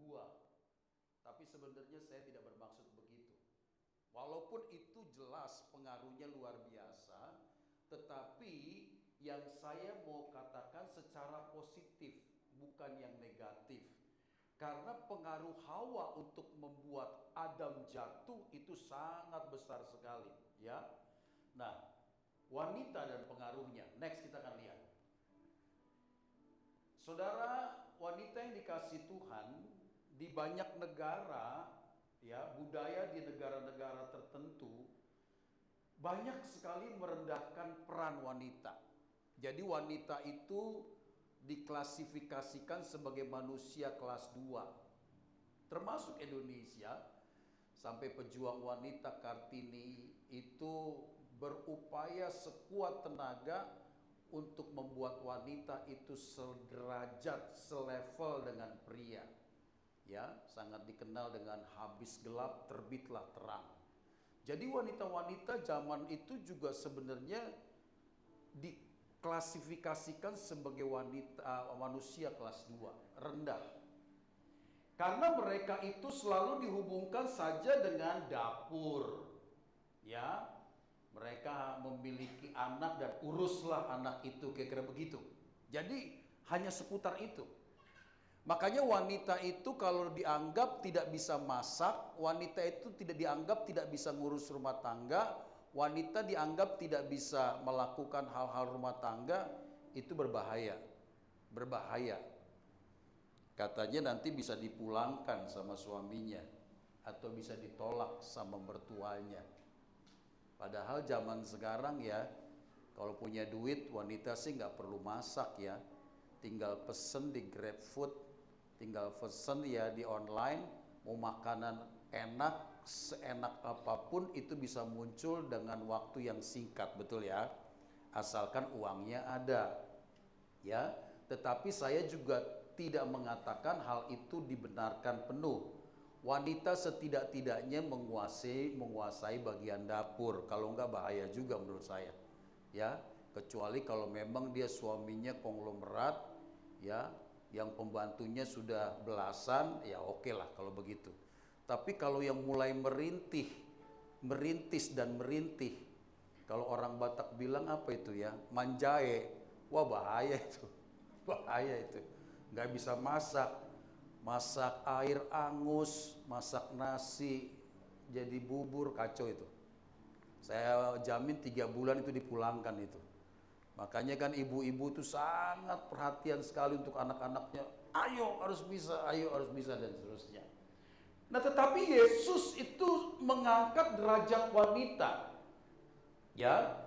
gua. Tapi sebenarnya saya tidak bermaksud begitu. Walaupun itu jelas pengaruhnya luar biasa, tetapi yang saya mau katakan secara positif, bukan yang negatif. Karena pengaruh Hawa untuk membuat Adam jatuh itu sangat besar sekali, ya. Nah, wanita dan pengaruhnya. Next kita akan lihat. Saudara, wanita yang dikasih Tuhan di banyak negara, ya, budaya di negara-negara tertentu banyak sekali merendahkan peran wanita. Jadi wanita itu diklasifikasikan sebagai manusia kelas 2. Termasuk Indonesia, sampai pejuang wanita Kartini itu berupaya sekuat tenaga untuk membuat wanita itu sederajat, selevel dengan pria. Ya, sangat dikenal dengan habis gelap terbitlah terang. Jadi wanita-wanita zaman itu juga sebenarnya diklasifikasikan sebagai manusia kelas 2, rendah. Karena mereka itu selalu dihubungkan saja dengan dapur. Ya, mereka memiliki anak dan uruslah anak itu, kira-kira begitu. Jadi hanya seputar itu. Makanya wanita itu kalau dianggap tidak bisa masak, wanita itu tidak dianggap tidak bisa ngurus rumah tangga, wanita dianggap tidak bisa melakukan hal-hal rumah tangga, itu berbahaya. Berbahaya. Katanya nanti bisa dipulangkan sama suaminya atau bisa ditolak sama mertuanya. Padahal zaman sekarang ya, kalau punya duit wanita sih nggak perlu masak ya, tinggal pesen di GrabFood, tinggal pesen ya di online, mau makanan enak, seenak apapun itu bisa muncul dengan waktu yang singkat, betul ya, asalkan uangnya ada ya. Tetapi saya juga tidak mengatakan hal itu dibenarkan penuh. Wanita setidak-tidaknya menguasai bagian dapur, kalau enggak bahaya juga menurut saya ya, kecuali kalau memang dia suaminya konglomerat ya, yang pembantunya sudah belasan, ya oke lah kalau begitu. Tapi kalau yang mulai merintis dan merintih, kalau orang Batak bilang apa itu ya, manjae, wah bahaya itu, bahaya itu. Nggak bisa masak air angus, masak nasi, jadi bubur, kacau itu. Saya jamin 3 bulan itu dipulangkan itu. Makanya kan ibu-ibu itu sangat perhatian sekali untuk anak-anaknya. Ayo harus bisa dan seterusnya. Nah tetapi Yesus itu mengangkat derajat wanita. Ya.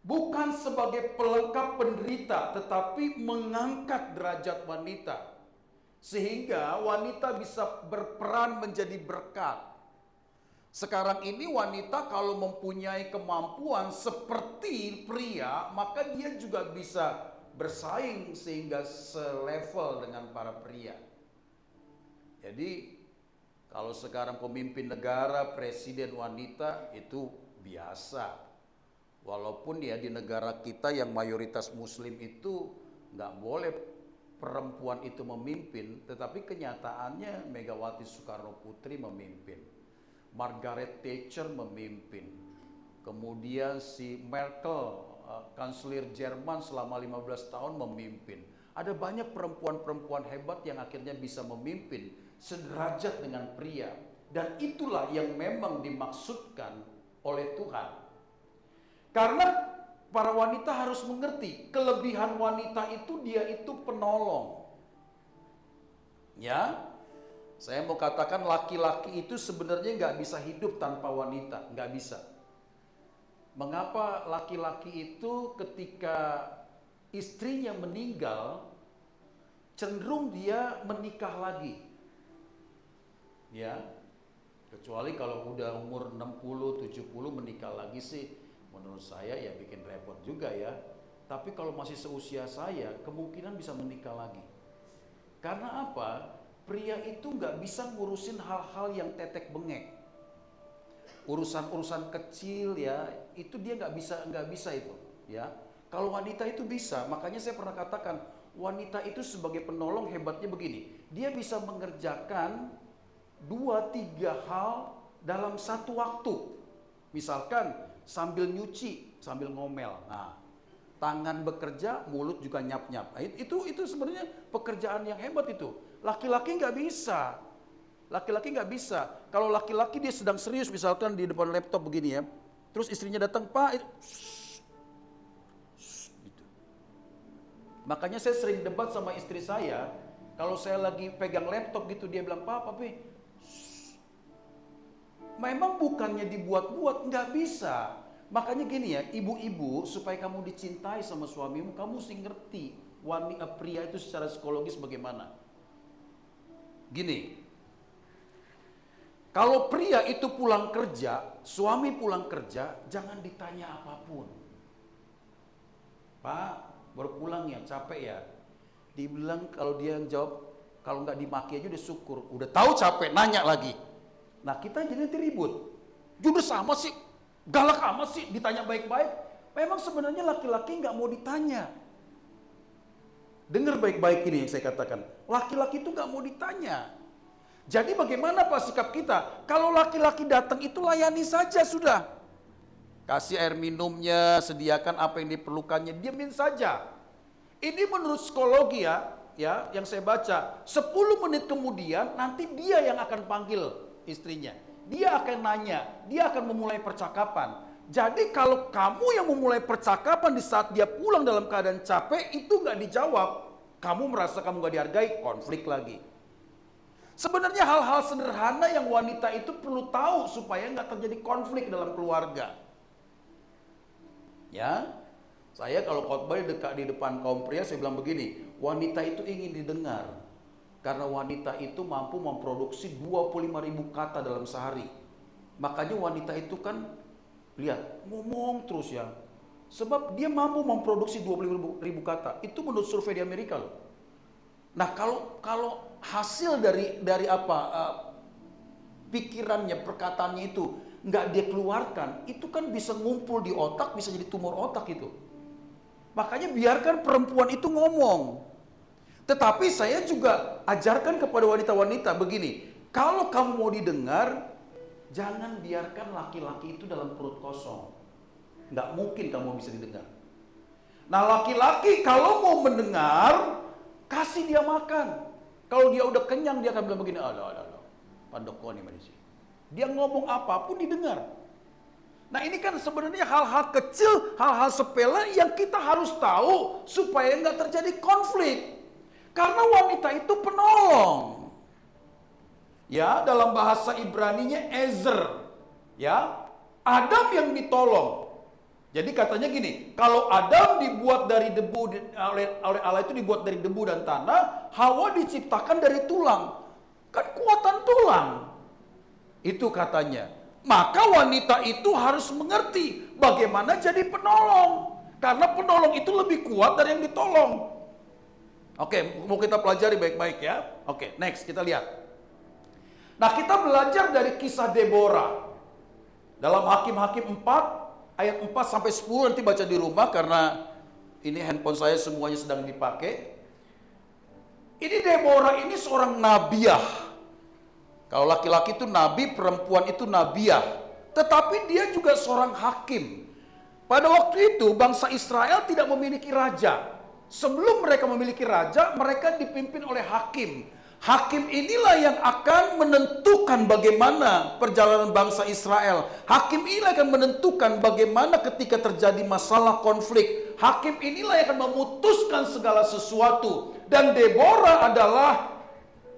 Bukan sebagai pelengkap penderita, tetapi mengangkat derajat wanita. Sehingga wanita bisa berperan menjadi berkat. Sekarang ini wanita kalau mempunyai kemampuan seperti pria, maka dia juga bisa bersaing sehingga selevel dengan para pria. Jadi kalau sekarang pemimpin negara, presiden wanita itu biasa. Walaupun ya di negara kita yang mayoritas muslim itu nggak boleh perempuan itu memimpin, tetapi kenyataannya Megawati Soekarno Putri memimpin. Margaret Thatcher memimpin, kemudian si Merkel, kanselir Jerman selama 15 tahun memimpin. Ada banyak perempuan-perempuan hebat yang akhirnya bisa memimpin sederajat dengan pria. Dan itulah yang memang dimaksudkan oleh Tuhan. Karena para wanita harus mengerti, kelebihan wanita itu dia itu penolong. Ya, saya mau katakan laki-laki itu sebenarnya nggak bisa hidup tanpa wanita, nggak bisa. Mengapa laki-laki itu ketika istrinya meninggal cenderung dia menikah lagi? Ya, kecuali kalau udah umur 60, 70 menikah lagi sih, menurut saya ya bikin repot juga ya. Tapi kalau masih seusia saya, kemungkinan bisa menikah lagi. Karena apa? Pria itu nggak bisa ngurusin hal-hal yang tetek bengek, urusan-urusan kecil ya, itu dia nggak bisa itu ya. Kalau wanita itu bisa, makanya saya pernah katakan Wanita itu sebagai penolong hebatnya begini. Dia bisa mengerjakan 2-3 hal dalam satu waktu. Misalkan sambil nyuci, sambil ngomel. Nah, tangan bekerja, mulut juga nyap-nyap. Nah, itu sebenarnya pekerjaan yang hebat itu. Laki-laki nggak bisa. Laki-laki nggak bisa. Kalau laki-laki dia sedang serius misalkan di depan laptop begini ya. Terus istrinya datang, Pak, gitu. Makanya saya sering debat sama istri saya. Kalau saya lagi pegang laptop gitu, dia bilang, Pak, Papi, memang bukannya dibuat-buat, nggak bisa. Makanya gini ya, ibu-ibu, supaya kamu dicintai sama suamimu, kamu mesti ngerti pria itu secara psikologis bagaimana. Gini, kalau pria itu pulang kerja, suami pulang kerja, jangan ditanya apapun. Pak, baru pulang ya, capek ya. Dibilang kalau dia yang jawab, kalau nggak dimaki aja udah syukur. Udah tahu capek, nanya lagi. Nah kita jadi nanti ribut. Juga sama sih, galak amat sih, ditanya baik-baik. Memang sebenarnya laki-laki nggak mau ditanya. Dengar baik-baik ini yang saya katakan. Laki-laki itu nggak mau ditanya. Jadi bagaimana Pak sikap kita? Kalau laki-laki datang itu layani saja sudah. Kasih air minumnya, sediakan apa yang diperlukannya, diamin saja. Ini menurut psikologi ya yang saya baca. 10 menit kemudian nanti dia yang akan panggil istrinya. Dia akan nanya, dia akan memulai percakapan. Jadi kalau kamu yang memulai percakapan di saat dia pulang dalam keadaan capek, itu nggak dijawab. Kamu merasa kamu nggak dihargai, konflik lagi. Sebenarnya hal-hal sederhana yang wanita itu perlu tahu supaya nggak terjadi konflik dalam keluarga. Ya, saya kalau khotbah di depan kaum pria, saya bilang begini, wanita itu ingin didengar. Karena wanita itu mampu memproduksi 25.000 kata dalam sehari. Makanya wanita itu kan, lihat, ngomong terus ya. Sebab dia mampu memproduksi 25.000 kata. Itu menurut survei di Amerika loh. Nah kalau hasil dari pikirannya, perkataannya itu nggak dia keluarkan, itu kan bisa ngumpul di otak, bisa jadi tumor otak itu. Makanya biarkan perempuan itu ngomong. Tetapi saya juga ajarkan kepada wanita-wanita begini, kalau kamu mau didengar, jangan biarkan laki-laki itu dalam perut kosong. Nggak mungkin kamu bisa didengar. Nah laki-laki kalau mau mendengar, kasih dia makan. Kalau dia udah kenyang, dia akan bilang begini, pandoko nih manusia. Dia ngomong apapun didengar. Nah ini kan sebenarnya hal-hal kecil, hal-hal sepele yang kita harus tahu supaya nggak terjadi konflik. Karena wanita itu penolong. Ya, dalam bahasa Ibraninya Ezer. Ya, Adam yang ditolong. Jadi katanya gini, kalau Adam dibuat dari debu, oleh Allah itu dibuat dari debu dan tanah, Hawa diciptakan dari tulang. Kan kuatan tulang. Itu katanya. Maka wanita itu harus mengerti bagaimana jadi penolong. Karena penolong itu lebih kuat dari yang ditolong. Oke, mau kita pelajari baik-baik ya. Oke, next kita lihat. Nah, kita belajar dari kisah Deborah. Dalam Hakim-Hakim 4, ayat 4 sampai 10 nanti baca di rumah karena ini handphone saya semuanya sedang dipakai. Ini Deborah ini seorang nabiah. Kalau laki-laki itu nabi, perempuan itu nabiah. Tetapi dia juga seorang hakim. Pada waktu itu bangsa Israel tidak memiliki raja. Sebelum mereka memiliki raja, mereka dipimpin oleh hakim. Hakim inilah yang akan menentukan bagaimana perjalanan bangsa Israel. Hakim inilah yang akan menentukan bagaimana ketika terjadi masalah konflik. Hakim inilah yang akan memutuskan segala sesuatu. Dan Deborah adalah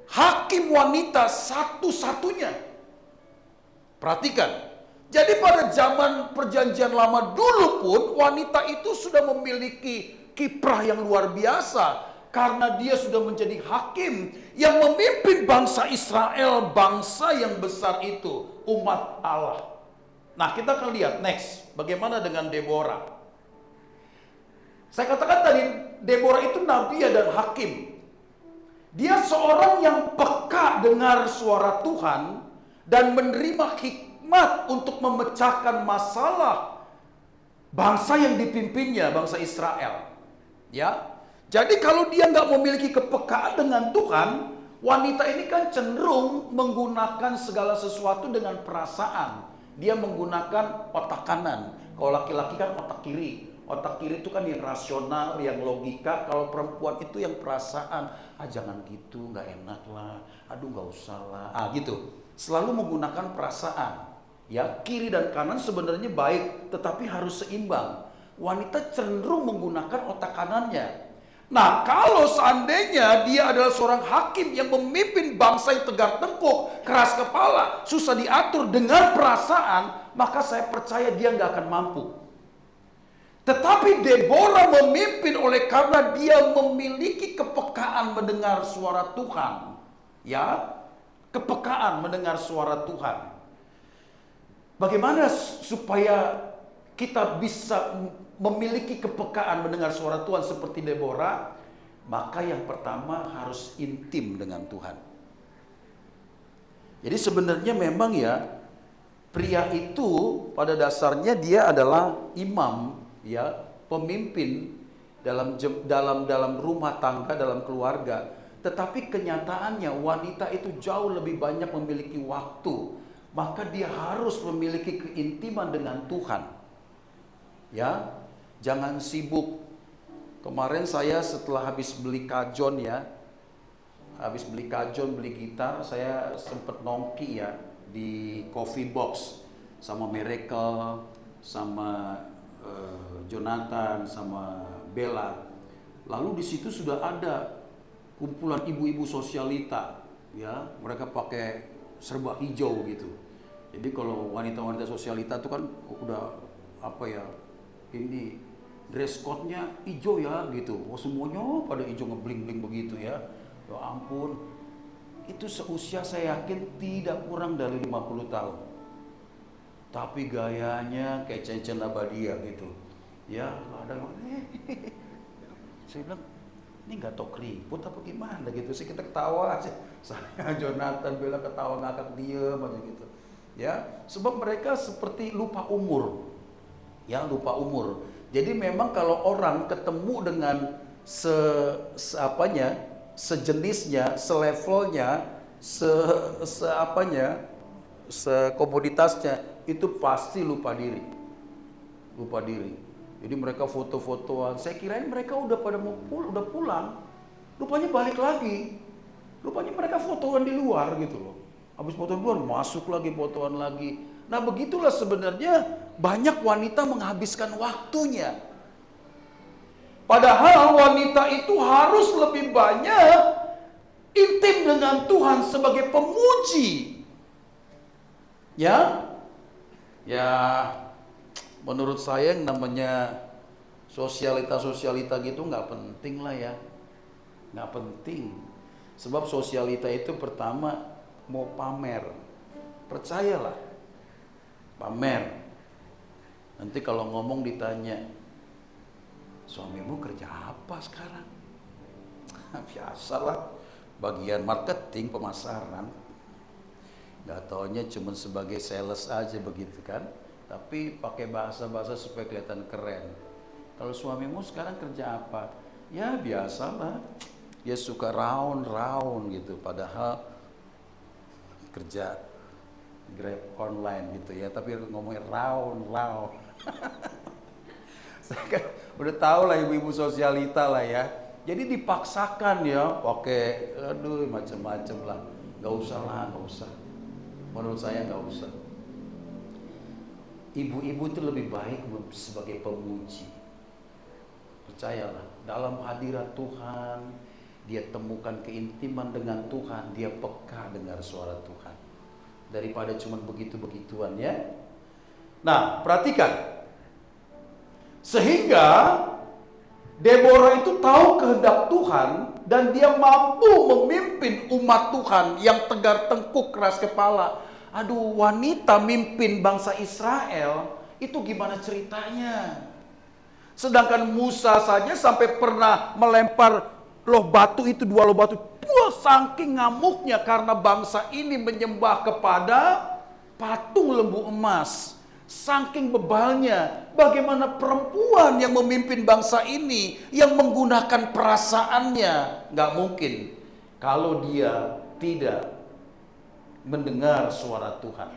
hakim wanita satu-satunya. Perhatikan. Jadi pada zaman perjanjian lama dulu pun wanita itu sudah memiliki kiprah yang luar biasa. Karena dia sudah menjadi hakim yang memimpin bangsa Israel, bangsa yang besar itu, umat Allah. Nah kita akan lihat next, bagaimana dengan Deborah. Saya katakan tadi, Deborah itu nabiah dan hakim. Dia seorang yang peka dengar suara Tuhan dan menerima hikmat untuk memecahkan masalah bangsa yang dipimpinnya, bangsa Israel. Ya, Jadi kalau dia nggak memiliki kepekaan dengan Tuhan, wanita ini kan cenderung menggunakan segala sesuatu dengan perasaan. Dia menggunakan otak kanan. Kalau laki-laki kan otak kiri. Otak kiri itu kan yang rasional, yang logika. Kalau perempuan itu yang perasaan. Ah jangan gitu, nggak enak lah. Aduh nggak usah lah. Ah gitu. Selalu menggunakan perasaan. Ya, kiri dan kanan sebenarnya baik, tetapi harus seimbang. Wanita cenderung menggunakan otak kanannya. Nah, kalau seandainya dia adalah seorang hakim yang memimpin bangsa yang tegar tengkuk, keras kepala, susah diatur dengan perasaan, maka saya percaya dia nggak akan mampu. Tetapi Deborah memimpin oleh karena dia memiliki kepekaan mendengar suara Tuhan. Ya, kepekaan mendengar suara Tuhan. Bagaimana supaya kita bisa memiliki kepekaan mendengar suara Tuhan seperti Deborah? Maka yang pertama harus intim dengan Tuhan. Jadi sebenarnya memang ya, pria itu pada dasarnya dia adalah imam, ya, pemimpin dalam rumah tangga, dalam keluarga. Tetapi kenyataannya wanita itu jauh lebih banyak memiliki waktu. Maka dia harus memiliki keintiman dengan Tuhan. Ya, jangan sibuk. Kemarin saya setelah habis beli kajon ya, habis beli kajon, beli gitar, saya sempet nongki ya di coffee box sama Miracle, sama Jonathan, sama Bella. Lalu di situ sudah ada kumpulan ibu-ibu sosialita, ya, mereka pakai serba hijau gitu. Jadi kalau wanita-wanita sosialita itu kan udah apa ya, ini dress code-nya hijau ya gitu. Oh semuanya pada hijau ngebling-bling begitu ya. Ya ampun. Itu seusia saya yakin tidak kurang dari 50 tahun. Tapi gayanya kayak Cen-Cen Labadia gitu. Ya, ada saya bilang ini nggak tahu keriput apa gimana gitu sih, kita ketawa aja. Saya Jonathan Bella ketawa ngakak diem aja gitu. Ya, sebab mereka seperti lupa umur. Ya, lupa umur. Jadi memang kalau orang ketemu dengan sejenisnya, selevelnya, sekomoditasnya, itu pasti lupa diri. Lupa diri. Jadi mereka foto-fotoan. Saya kirain mereka udah pulang. Rupanya balik lagi. Rupanya mereka fotoan di luar gitu loh. Habis foto di luar, masuk lagi, fotoan lagi. Nah begitulah sebenarnya banyak wanita menghabiskan waktunya. Padahal wanita itu harus lebih banyak intim dengan Tuhan sebagai pemuji. Ya, menurut saya yang namanya sosialita gitu nggak penting lah ya. Nggak penting. Sebab sosialita itu pertama mau pamer. Percayalah. Pamer. Nanti kalau ngomong ditanya, suamimu kerja apa sekarang? Biasalah, bagian marketing, pemasaran. Gak taunya cuma sebagai sales aja begitu kan. Tapi pakai bahasa-bahasa supaya kelihatan keren. Kalau suamimu sekarang kerja apa? Ya biasalah, dia suka round gitu. Padahal kerja Grab online gitu ya, tapi ngomongin round. Saya kan udah tahu lah ibu-ibu sosialita lah ya. Jadi dipaksakan ya, pakai macam-macam lah. Gak usah. Menurut saya gak usah. Ibu-ibu itu lebih baik sebagai pemuji. Percayalah, dalam hadirat Tuhan, dia temukan keintiman dengan Tuhan, dia peka dengar suara Tuhan. Daripada cuma begitu-begituan ya. Nah, perhatikan. Sehingga Deborah itu tahu kehendak Tuhan dan dia mampu memimpin umat Tuhan yang tegar tengkuk, keras kepala. Aduh, wanita mimpin bangsa Israel itu gimana ceritanya? Sedangkan Musa saja sampai pernah melempar loh batu itu, 2 loh batu. Wah, saking ngamuknya karena bangsa ini menyembah kepada patung lembu emas. Saking bebalnya, bagaimana perempuan yang memimpin bangsa ini, yang menggunakan perasaannya, nggak mungkin kalau dia tidak mendengar suara Tuhan.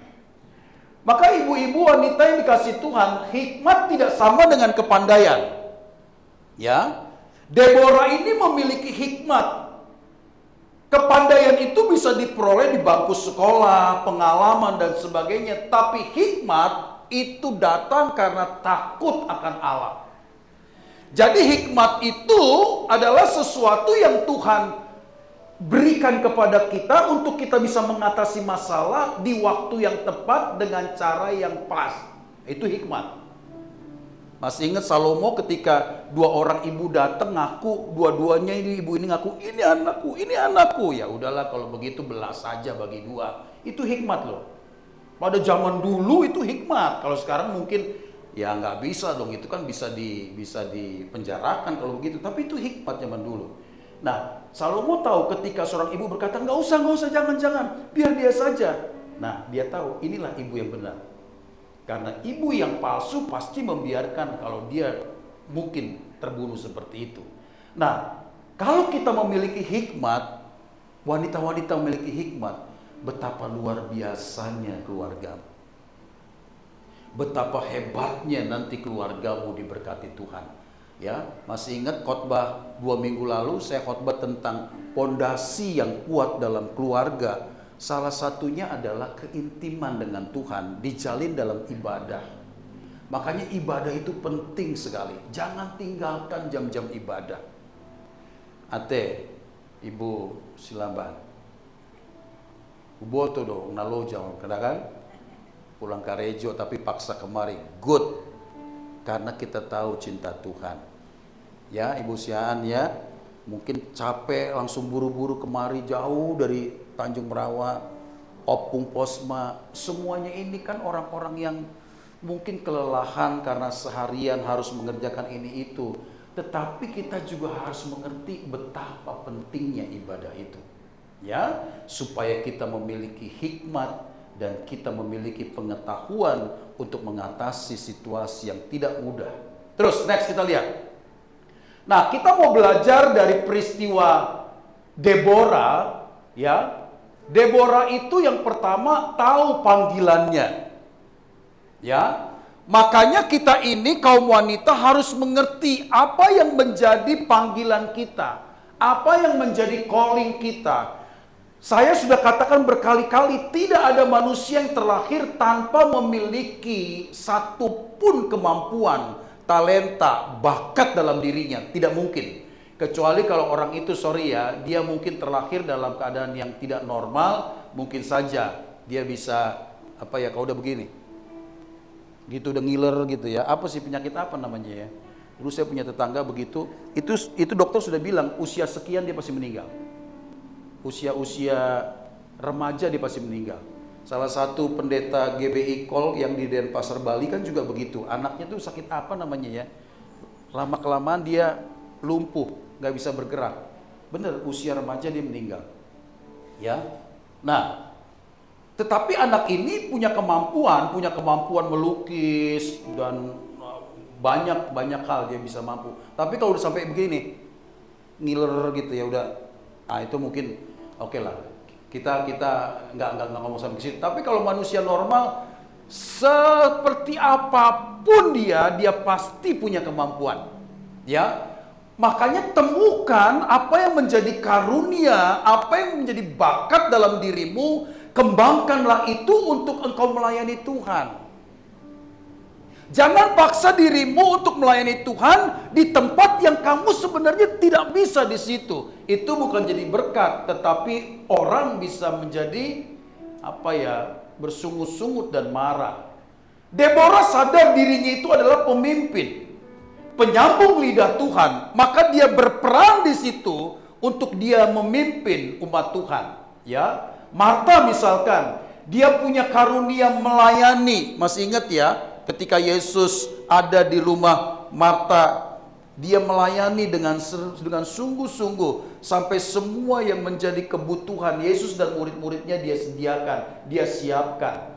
Maka ibu-ibu wanita yang dikasih Tuhan, hikmat tidak sama dengan kepandaian. Ya, Deborah ini memiliki hikmat. Kepandaian itu bisa diperoleh di bangku sekolah, pengalaman dan sebagainya. Tapi hikmat itu datang karena takut akan Allah. Jadi hikmat itu adalah sesuatu yang Tuhan berikan kepada kita untuk kita bisa mengatasi masalah di waktu yang tepat dengan cara yang pas. Itu hikmat. Masih ingat Salomo ketika dua orang ibu datang ngaku, dua-duanya ini ibu ini ngaku, ini anakku, ini anakku. Ya udahlah kalau begitu belas saja bagi dua. Itu hikmat loh. Pada zaman dulu itu hikmat. Kalau sekarang mungkin ya nggak bisa dong. Itu kan bisa dipenjarakan kalau begitu. Tapi itu hikmat zaman dulu. Nah, Salomo tahu ketika seorang ibu berkata, nggak usah, jangan, biar dia saja. Nah, dia tahu inilah ibu yang benar. Karena ibu yang palsu pasti membiarkan kalau dia mungkin terbunuh seperti itu. Nah, kalau kita memiliki hikmat, wanita-wanita memiliki hikmat, betapa luar biasanya keluargamu. Betapa hebatnya nanti keluargamu diberkati Tuhan. Ya, masih ingat khotbah 2 minggu lalu saya khotbah tentang pondasi yang kuat dalam keluarga. Salah satunya adalah keintiman dengan Tuhan, dijalin dalam ibadah. Makanya ibadah itu penting sekali. Jangan tinggalkan jam-jam ibadah. Ate, Ibu Silamban. Uboto dong, naloja, kan? Pulang ke Rejo tapi paksa kemari. Good. Karena kita tahu cinta Tuhan. Ya, Ibu Siaan ya, mungkin capek langsung buru-buru kemari jauh dari Tanjung Merawa, Opung Posma. Semuanya ini kan orang-orang yang mungkin kelelahan karena seharian harus mengerjakan ini itu. Tetapi kita juga harus mengerti betapa pentingnya ibadah itu. Ya, supaya kita memiliki hikmat dan kita memiliki pengetahuan untuk mengatasi situasi yang tidak mudah. Terus next kita lihat. Nah, kita mau belajar dari peristiwa Deborah, ya. Deborah itu yang pertama tahu panggilannya. Ya. Makanya kita ini kaum wanita harus mengerti apa yang menjadi panggilan kita, apa yang menjadi calling kita. Saya sudah katakan berkali-kali, tidak ada manusia yang terlahir tanpa memiliki satu pun kemampuan, talenta, bakat dalam dirinya. Tidak mungkin. Kecuali kalau orang itu, sorry ya, dia mungkin terlahir dalam keadaan yang tidak normal, mungkin saja dia bisa, apa ya, kalau udah begini. Gitu, udah ngiler gitu ya. Apa sih penyakit apa namanya ya? Dulu saya punya tetangga begitu, itu dokter sudah bilang, usia sekian dia pasti meninggal. Usia remaja dia pasti meninggal. Salah satu pendeta GBI Kol yang di Denpasar Bali kan juga begitu. Anaknya tuh sakit apa namanya ya? Lama-kelamaan dia lumpuh, nggak bisa bergerak. Bener, usia remaja dia meninggal. Ya, nah, tetapi anak ini punya kemampuan melukis dan banyak hal dia bisa mampu. Tapi kalau udah sampai begini, ngiler gitu ya udah, itu mungkin oke lah, kita nggak ngomong sampai ke situ. Tapi kalau manusia normal, seperti apapun dia pasti punya kemampuan. Ya, makanya temukan apa yang menjadi karunia, apa yang menjadi bakat dalam dirimu, kembangkanlah itu untuk engkau melayani Tuhan. Jangan paksa dirimu untuk melayani Tuhan di tempat yang kamu sebenarnya tidak bisa di situ. Itu bukan jadi berkat, tetapi orang bisa menjadi bersungut-sungut dan marah. Deborah sadar dirinya itu adalah pemimpin, penyambung lidah Tuhan, maka dia berperan di situ untuk dia memimpin umat Tuhan. Ya, Marta misalkan, dia punya karunia melayani. Masih ingat ya? Ketika Yesus ada di rumah Marta, dia melayani dengan sungguh-sungguh sampai semua yang menjadi kebutuhan Yesus dan murid-muridnya dia sediakan, dia siapkan.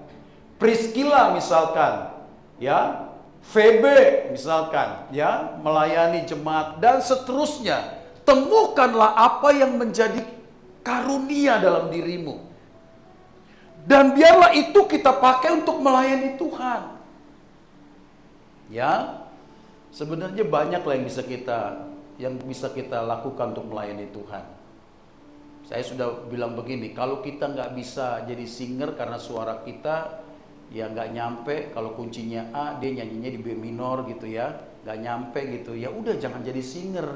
Priscilla misalkan, ya, VB misalkan, ya, melayani jemaat dan seterusnya. Temukanlah apa yang menjadi karunia dalam dirimu. Dan biarlah itu kita pakai untuk melayani Tuhan. Ya, sebenarnya banyaklah yang bisa kita lakukan untuk melayani Tuhan. Saya sudah bilang begini, kalau kita nggak bisa jadi singer karena suara kita ya nggak nyampe, kalau kuncinya A dia nyanyinya di B minor gitu ya, nggak nyampe gitu, ya udah jangan jadi singer.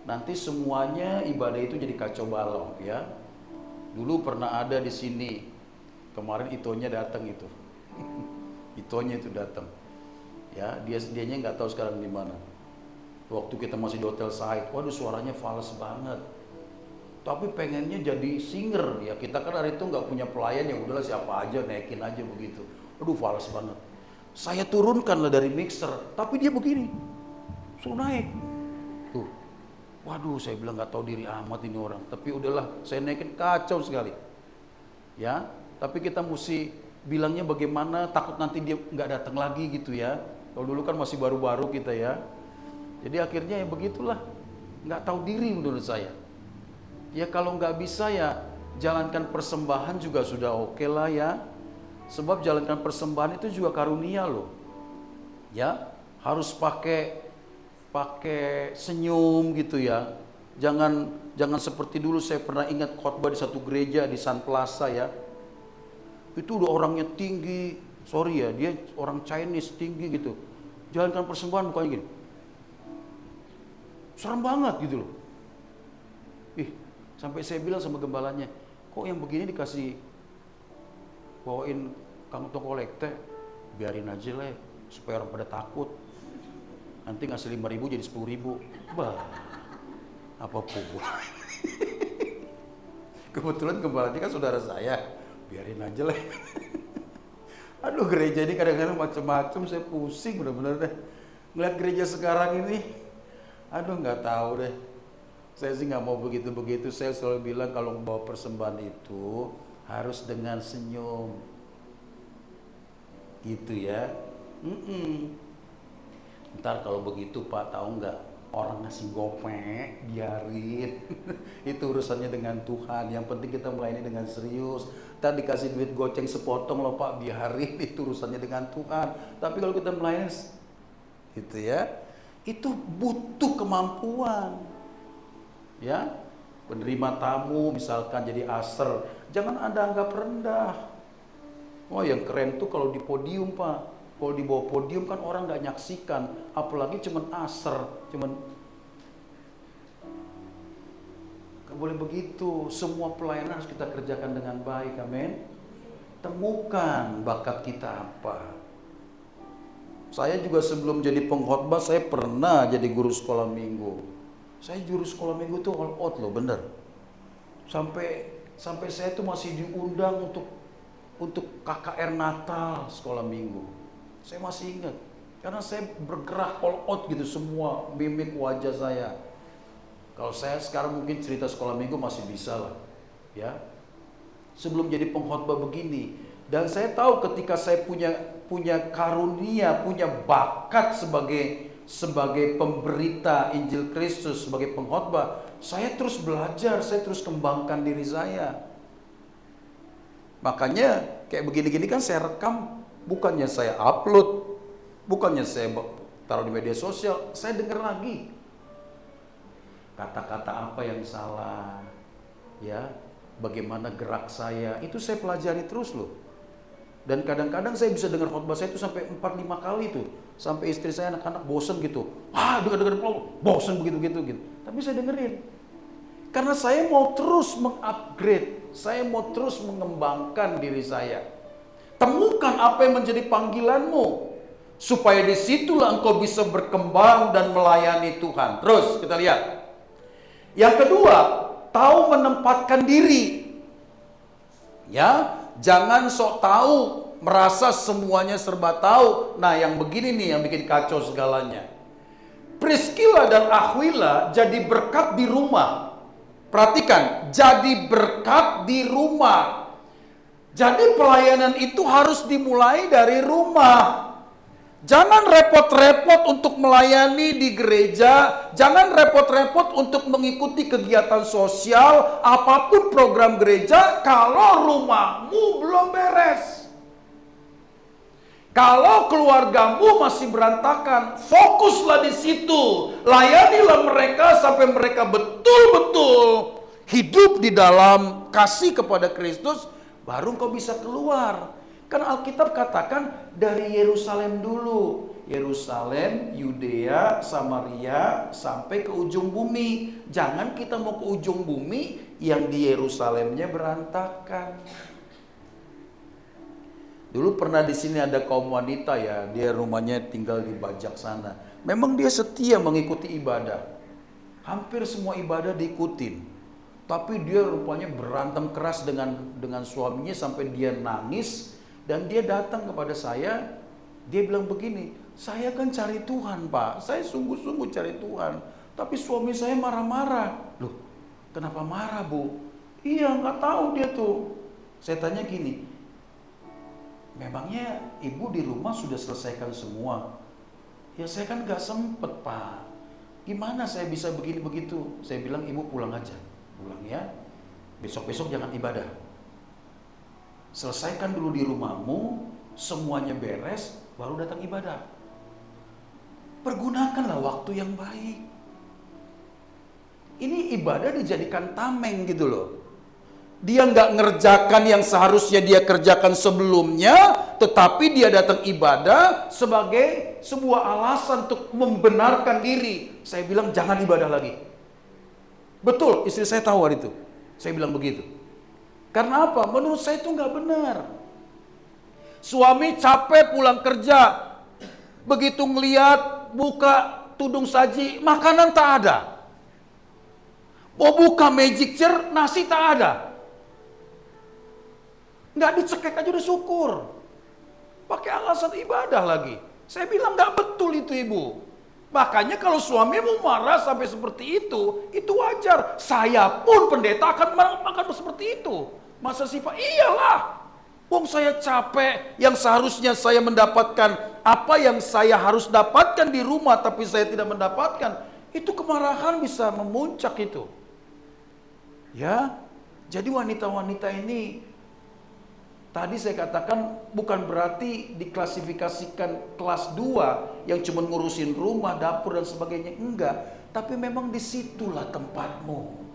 Nanti semuanya ibadah itu jadi kacau balau ya. Dulu pernah ada di sini, kemarin Itonya datang itu, Itonya itu datang, ya dianya nggak tahu sekarang di mana. Waktu kita masih di Hotel Said, waduh suaranya fals banget. Tapi pengennya jadi singer, ya kita kan hari itu nggak punya pelayan, ya udahlah siapa aja naikin aja begitu. Aduh fals banget. Saya turunkan lah dari mixer, tapi dia begini, suruh naik. Tuh, waduh saya bilang nggak tahu diri amat ini orang. Tapi udahlah, saya naikin kacau sekali. Ya, tapi kita mesti bilangnya bagaimana, takut nanti dia nggak datang lagi gitu ya. Kalau dulu kan masih baru-baru kita ya. Jadi akhirnya ya begitulah, nggak tahu diri menurut saya. Ya kalau nggak bisa ya jalankan persembahan juga sudah oke lah ya. Sebab jalankan persembahan itu juga karunia loh. Ya, harus pakai senyum gitu ya. Jangan seperti dulu saya pernah ingat khotbah di satu gereja di Sun Plaza ya. Itu udah orangnya tinggi, sorry ya, dia orang Chinese tinggi gitu. Jalankan persembahan mukanya gini. Serem banget gitu loh. Sampai saya bilang sama gembalanya, kok yang begini dikasih bawain kantong kolekte, biarin aja lah supaya orang pada takut. Nanti ngasih 5.000 jadi 10.000. Bah, apa pula. Kebetulan gembalanya kan saudara saya, biarin aja lah. Aduh gereja ini kadang-kadang macam-macam, saya pusing benar-benar deh. Ngeliat gereja sekarang ini, aduh nggak tahu deh. Saya sih nggak mau begitu-begitu. Saya selalu bilang kalau membawa persembahan itu harus dengan senyum, gitu ya. Ntar kalau begitu Pak, tahu nggak, orang ngasih gopek, biarin. Itu urusannya dengan Tuhan. Yang penting kita melayani dengan serius. Ntar dikasih duit goceng sepotong loh Pak, biarin. Itu urusannya dengan Tuhan. Tapi kalau kita melayani, gitu ya, itu butuh kemampuan. Ya, penerima tamu misalkan jadi aser, jangan Anda anggap rendah. Oh yang keren tuh kalau di podium Pak, kalau di bawah podium kan orang nggak nyaksikan, apalagi cuman aser, nggak boleh begitu. Semua pelayanan harus kita kerjakan dengan baik, amin. Temukan bakat kita apa. Saya juga sebelum jadi pengkhotbah saya pernah jadi guru sekolah minggu. Saya juru sekolah minggu tuh all out loh, bener. Sampai saya tuh masih diundang untuk KKR Natal sekolah minggu. Saya masih ingat, karena saya bergerak all out gitu, semua mimik wajah saya. Kalau saya sekarang mungkin cerita sekolah minggu masih bisa lah, ya. Sebelum jadi pengkhotbah begini, dan saya tahu ketika saya punya karunia, punya bakat sebagai pemberita Injil Kristus, sebagai pengkhotbah, saya terus belajar, saya terus kembangkan diri saya. Makanya kayak begini-gini kan saya rekam, bukannya saya upload, bukannya saya taruh di media sosial, saya dengar lagi. Kata-kata apa yang salah, ya, bagaimana gerak saya, itu saya pelajari terus loh. Dan kadang-kadang saya bisa dengar khotbah saya itu sampai 4-5 kali tuh. Sampai istri saya, anak-anak bosen gitu. Dengar bosen begitu-gitu gitu. Tapi saya dengerin. Karena saya mau terus mengupgrade. Saya mau terus mengembangkan diri saya. Temukan apa yang menjadi panggilanmu. Supaya disitulah engkau bisa berkembang dan melayani Tuhan. Terus kita lihat. Yang kedua, tahu menempatkan diri. Ya, jangan sok tahu, merasa semuanya serba tahu. Nah, yang begini nih yang bikin kacau segalanya. Priscilla dan Aquila jadi berkat di rumah. Perhatikan, jadi berkat di rumah. Jadi pelayanan itu harus dimulai dari rumah. Jangan repot-repot untuk melayani di gereja, jangan repot-repot untuk mengikuti kegiatan sosial, apapun program gereja, kalau rumahmu belum beres. Kalau keluargamu masih berantakan, fokuslah di situ. Layanilah mereka sampai mereka betul-betul hidup di dalam kasih kepada Kristus, baru kau bisa keluar. Kan Alkitab katakan dari Yerusalem dulu. Yerusalem, Yudea, Samaria, sampai ke ujung bumi. Jangan kita mau ke ujung bumi yang di Yerusalemnya berantakan. Dulu pernah di sini ada kaum wanita ya, dia rumahnya tinggal di Bajak sana. Memang dia setia mengikuti ibadah. Hampir semua ibadah diikutin. Tapi dia rupanya berantem keras dengan suaminya sampai dia nangis. Dan dia datang kepada saya, dia bilang begini, saya kan cari Tuhan Pak, saya sungguh-sungguh cari Tuhan. Tapi suami saya marah-marah. Loh, kenapa marah Bu? Iya, nggak tahu dia tuh. Saya tanya gini, memangnya ibu di rumah sudah selesaikan semua? Ya saya kan nggak sempet Pak. Gimana saya bisa begini begitu? Saya bilang ibu pulang aja, pulang ya. Besok-besok jangan ibadah. Selesaikan dulu di rumahmu, semuanya beres, baru datang ibadah. Pergunakanlah waktu yang baik. Ini ibadah dijadikan tameng gitu loh. Dia nggak ngerjakan yang seharusnya dia kerjakan sebelumnya, tetapi dia datang ibadah sebagai sebuah alasan untuk membenarkan diri. Saya bilang jangan ibadah lagi. Betul, istri saya tahu hari itu. Saya bilang begitu. Karena apa? Menurut saya itu nggak benar. Suami capek pulang kerja, begitu ngeliat buka tudung saji, makanan tak ada. Mau buka magic jar, nasi tak ada. Nggak dicekek aja udah syukur. Pakai alasan ibadah lagi. Saya bilang nggak betul itu ibu. Makanya kalau suamimu marah sampai seperti itu wajar. Saya pun pendeta akan seperti itu. Masa sih Pak? Iyalah. Wong saya capek, yang seharusnya saya mendapatkan apa yang saya harus dapatkan di rumah, tapi saya tidak mendapatkan. Itu kemarahan bisa memuncak itu. Ya, jadi wanita-wanita ini, tadi saya katakan bukan berarti diklasifikasikan kelas 2 yang cuma ngurusin rumah, dapur dan sebagainya. Enggak, tapi memang disitulah tempatmu.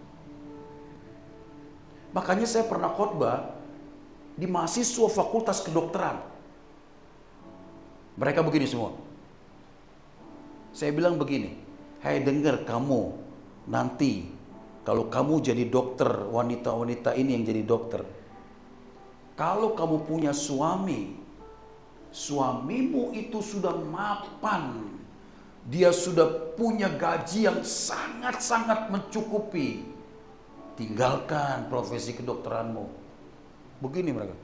Makanya saya pernah khotbah di mahasiswa fakultas kedokteran. Mereka begini semua. Saya bilang begini, hai dengar kamu nanti kalau kamu jadi dokter, wanita-wanita ini yang jadi dokter. Kalau kamu punya suami, suamimu itu sudah mapan. Dia sudah punya gaji yang sangat-sangat mencukupi. Tinggalkan profesi kedokteranmu. Begini mereka.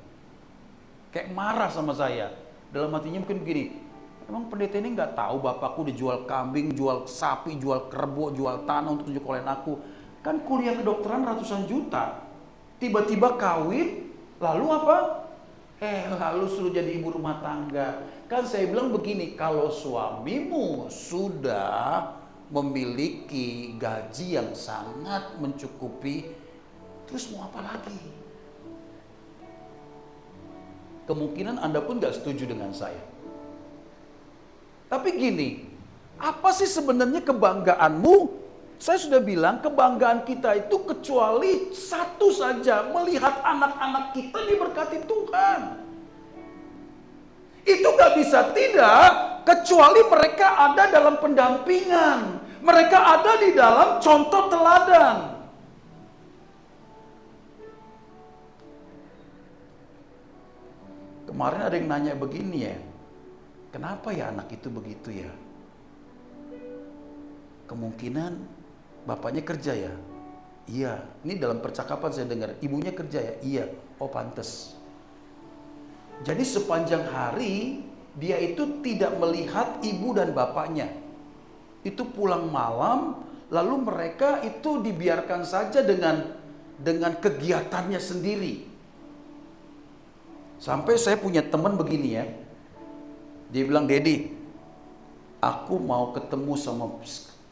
Kayak marah sama saya. Dalam hatinya mungkin begini. Emang pendeta ini nggak tahu bapakku dijual kambing, jual sapi, jual kerbau, jual tanah untuk tunjuk oleh aku. Kan kuliah kedokteran ratusan juta. Tiba-tiba kawin, lalu apa? Lalu suruh jadi ibu rumah tangga. Kan saya bilang begini, kalau suamimu sudah memiliki gaji yang sangat mencukupi, terus mau apa lagi? Kemungkinan Anda pun gak setuju dengan saya. Tapi gini, apa sih sebenarnya kebanggaanmu? Saya sudah bilang kebanggaan kita itu kecuali satu saja, melihat anak-anak kita diberkati Tuhan. Itu gak bisa tidak, kecuali mereka ada dalam pendampingan. Mereka ada di dalam contoh teladan. Kemarin ada yang nanya begini ya, kenapa ya anak itu begitu ya? Kemungkinan bapaknya kerja ya? Iya, ini dalam percakapan saya dengar, ibunya kerja ya? Iya, oh pantes. Jadi sepanjang hari dia itu tidak melihat ibu dan bapaknya. Itu pulang malam, lalu mereka itu dibiarkan saja dengan kegiatannya sendiri. Sampai saya punya teman begini ya, Dia bilang, Dedi, aku mau ketemu sama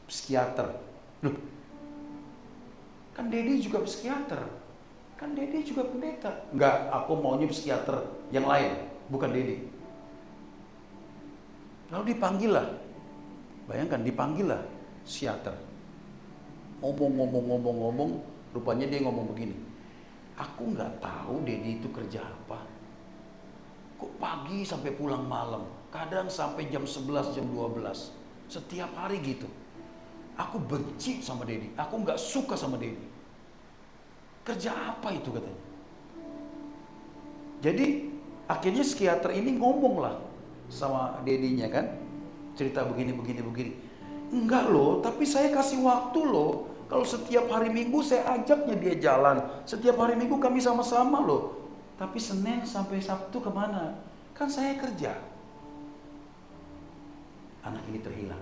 psikiater. Loh, kan Dedi juga psikiater. Kan Dedi juga pendeta. Enggak, aku maunya psikiater yang lain, bukan Dedi. Lalu dipanggil lah. Bayangkan, dipanggil lah psikiater. Ngomong, rupanya dia ngomong begini. Aku nggak tahu Dedi itu kerja apa. Kok pagi sampai pulang malam. Kadang sampai jam 11, jam 12. Setiap hari gitu. Aku benci sama Dedi. Aku nggak suka sama Dedi. Kerja apa itu katanya. Jadi akhirnya psikiater ini ngomong lah sama Dedinya kan. Cerita begini. Enggak loh, tapi saya kasih waktu loh. Kalau setiap hari Minggu saya ajaknya dia jalan. Setiap hari Minggu kami sama-sama loh. Tapi Senin sampai Sabtu kemana? Kan saya kerja. Anak ini terhilang.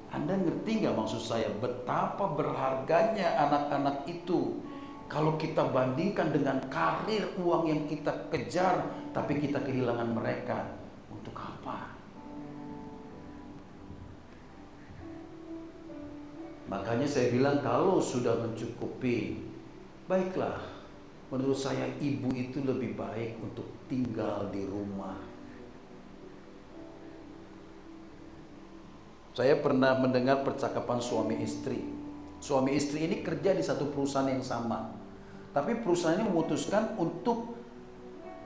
Anda ngerti nggak maksud saya? Betapa berharganya anak-anak itu. Kalau kita bandingkan dengan karir uang yang kita kejar, tapi kita kehilangan mereka. Untuk apa? Makanya saya bilang kalau sudah mencukupi, baiklah. Menurut saya ibu itu lebih baik untuk tinggal di rumah. Saya pernah mendengar percakapan suami istri. Suami istri ini kerja di satu perusahaan yang sama. Tapi perusahaannya memutuskan untuk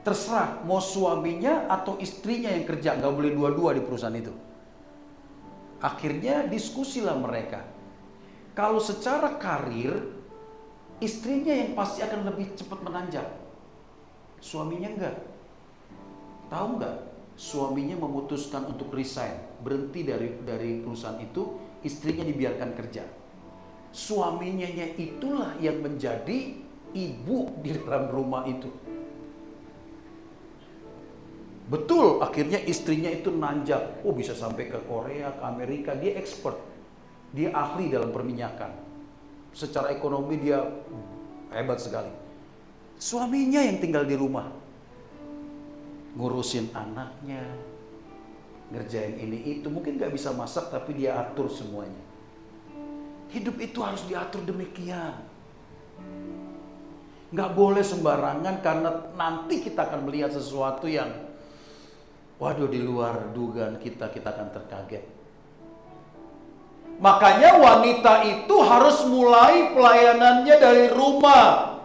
terserah mau suaminya atau istrinya yang kerja. Nggak boleh dua-dua di perusahaan itu. Akhirnya diskusilah mereka. Kalau secara karir, istrinya yang pasti akan lebih cepat menanjak. Suaminya enggak. Tahu enggak? Suaminya memutuskan untuk resign, berhenti dari perusahaan itu, istrinya dibiarkan kerja. Suaminya itulah yang menjadi ibu di dalam rumah itu. Betul, akhirnya istrinya itu nanjak. Oh, bisa sampai ke Korea, ke Amerika, dia expert. Dia ahli dalam perminyakan. Secara ekonomi dia hebat sekali. Suaminya yang tinggal di rumah. Ngurusin anaknya. Ngerjain ini itu. Mungkin gak bisa masak tapi dia atur semuanya. Hidup itu harus diatur demikian. Gak boleh sembarangan karena nanti kita akan melihat sesuatu yang waduh di luar dugaan kita akan terkaget. Makanya wanita itu harus mulai pelayanannya dari rumah.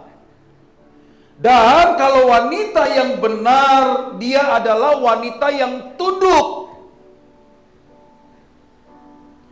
Dan kalau wanita yang benar, dia adalah wanita yang tunduk.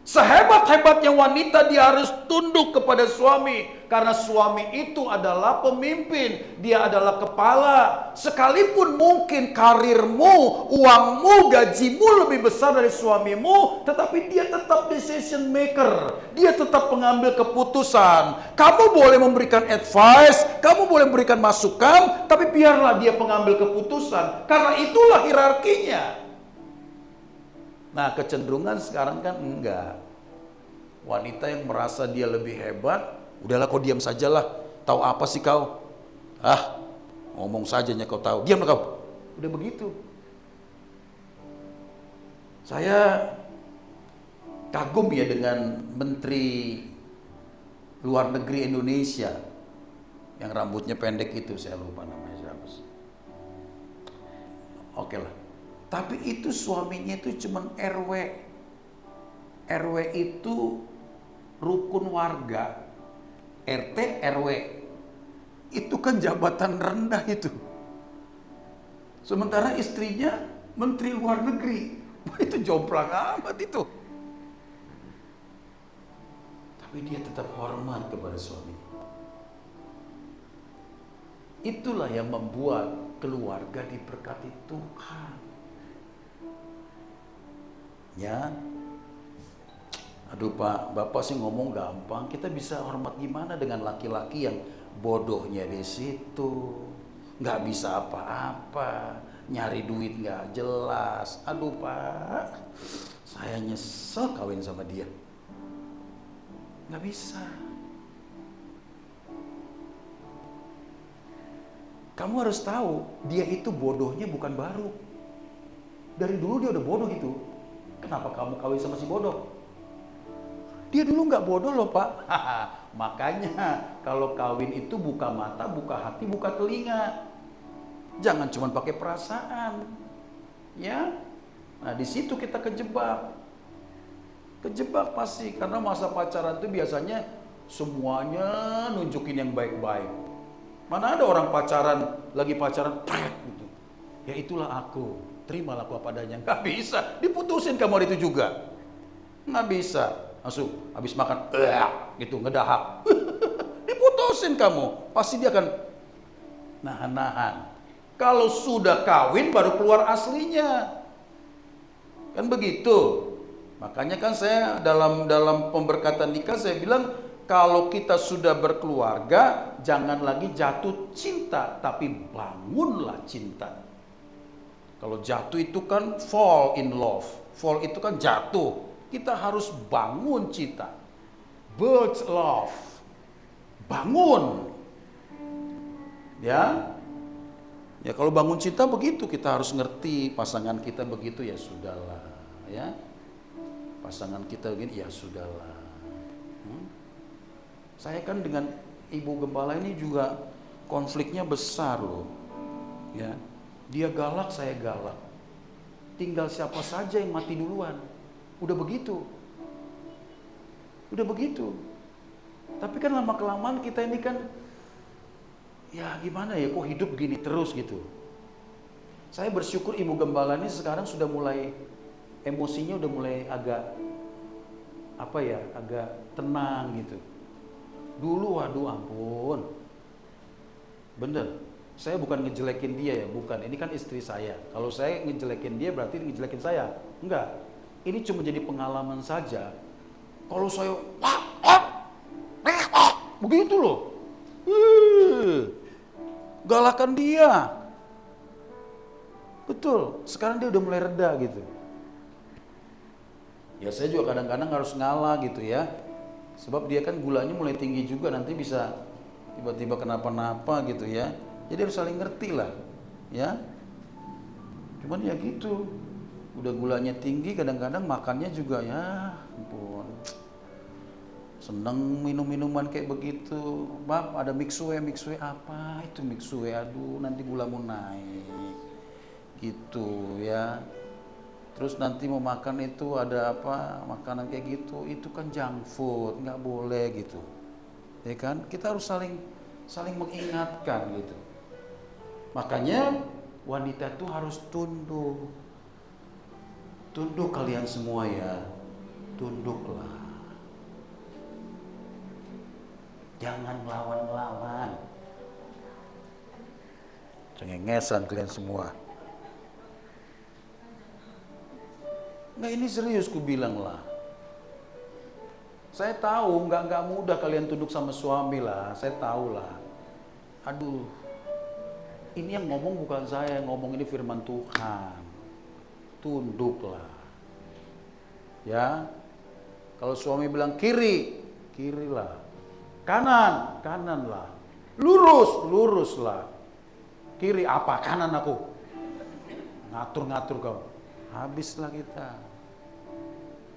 Sehebat-hebatnya wanita, dia harus tunduk kepada suami. Karena suami itu adalah pemimpin. Dia adalah kepala. Sekalipun mungkin karirmu, uangmu, gajimu lebih besar dari suamimu, tetapi dia tetap decision maker. Dia tetap pengambil keputusan. Kamu boleh memberikan advice, kamu boleh memberikan masukan, tapi biarlah dia pengambil keputusan. Karena itulah hierarkinya. Nah, kecenderungan sekarang kan enggak. Wanita yang merasa dia lebih hebat, udahlah kau diam sajalah. Tahu apa sih kau? Ngomong sajanya kau tahu. Diamlah kau. Udah begitu. Saya kagum ya dengan Menteri Luar Negeri Indonesia yang rambutnya pendek itu, saya lupa namanya siapa. Oke lah. Tapi itu suaminya itu cuman RW. RW itu rukun warga. RT, RW. Itu kan jabatan rendah itu. Sementara istrinya Menteri Luar Negeri. Itu jomplang amat itu. Tapi dia tetap hormat kepada suaminya. Itulah yang membuat keluarga diberkati Tuhan. Ya, aduh Pak, Bapak sih ngomong gampang. Kita bisa hormat gimana dengan laki-laki yang bodohnya di situ, nggak bisa apa-apa, nyari duit nggak jelas. Aduh Pak, saya nyesel kawin sama dia. Nggak bisa. Kamu harus tahu, dia itu bodohnya bukan baru. Dari dulu dia udah bodoh gitu. Kenapa kamu kawin sama si bodoh? Dia dulu nggak bodoh loh Pak. Makanya kalau kawin itu buka mata, buka hati, buka telinga. Jangan cuma pakai perasaan. Ya. Nah di situ kita kejebak. Kejebak pasti, karena masa pacaran itu biasanya semuanya nunjukin yang baik-baik. Mana ada orang pacaran, lagi pacaran, gitu. Ya itulah aku, terimalah aku apa adanya. Nggak bisa, diputusin kamu hari itu juga. Nggak bisa, langsung habis makan, gitu, ngedahak. Diputusin kamu, pasti dia akan nahan-nahan. Kalau sudah kawin baru keluar aslinya. Kan begitu. Makanya kan saya dalam pemberkatan nikah saya bilang, kalau kita sudah berkeluarga jangan lagi jatuh cinta, tapi bangunlah cinta. Kalau jatuh itu kan fall in love, fall itu kan jatuh. Kita harus bangun cinta, build love, bangun. Ya, ya kalau bangun cinta begitu, kita harus ngerti pasangan kita begitu, ya sudahlah, ya. Pasangan kita begini, ya sudahlah. Saya kan dengan Ibu Gembala ini juga konfliknya besar loh. Ya, dia galak, saya galak. Tinggal siapa saja yang mati duluan. Udah begitu. Udah begitu. Tapi kan lama-kelamaan kita ini kan, ya gimana ya, kok hidup gini terus gitu. Saya bersyukur Ibu Gembala ini sekarang sudah mulai, emosinya udah mulai agak agak tenang gitu. Dulu waduh ampun, bener, saya bukan ngejelekin dia ya, bukan, ini kan istri saya. Kalau saya ngejelekin dia berarti ngejelekin saya, enggak. Ini cuma jadi pengalaman saja. Kalau saya begitu loh, galakan dia, betul. Sekarang dia udah mulai reda gitu. Ya saya juga kadang-kadang harus ngalah gitu ya. Sebab dia kan gulanya mulai tinggi juga, nanti bisa tiba-tiba kenapa-napa gitu ya. Jadi harus saling ngerti lah, ya. Cuman ya gitu, udah gulanya tinggi, kadang-kadang makannya juga ya ampun. Seneng minum-minuman kayak begitu. Bab, ada mixue apa? Itu mixue, aduh nanti gulamu naik. Gitu ya. Terus nanti mau makan itu ada apa, makanan kayak gitu, itu kan junk food, nggak boleh gitu. Ya kan? Kita harus saling mengingatkan gitu. Makanya wanita itu harus tunduk. Tunduk kalian semua ya. Tunduklah. Jangan melawan-lawan. Cengengesan kalian semua. Nggak, ini serius ku bilang lah. Saya tahu nggak mudah kalian tunduk sama suami lah. Saya tahu lah. Aduh, ini yang ngomong bukan saya, yang ngomong ini firman Tuhan. Tunduklah. Ya, kalau suami bilang kiri, kirilah. Kanan, kananlah. Lurus, luruslah. Kiri apa? Kanan aku. Ngatur-ngatur kau. Habislah kita.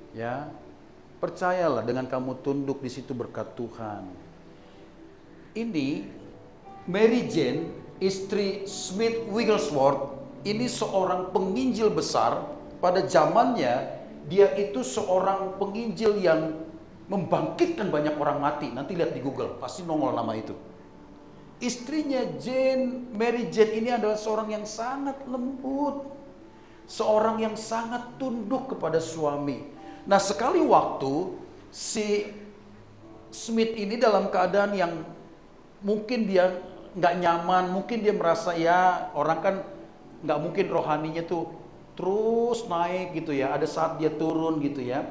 Ya, percayalah dengan kamu tunduk di situ berkat Tuhan. Ini Mary Jane, istri Smith Wigglesworth, ini seorang penginjil besar pada zamannya. Dia itu seorang penginjil yang membangkitkan banyak orang mati. Nanti lihat di Google, pasti nongol nama itu. Istrinya Mary Jane ini adalah seorang yang sangat lembut, seorang yang sangat tunduk kepada suami. Nah, sekali waktu si Smith ini dalam keadaan yang mungkin dia nggak nyaman, mungkin dia merasa, ya orang kan nggak mungkin rohaninya tuh terus naik gitu ya. Ada saat dia turun gitu ya.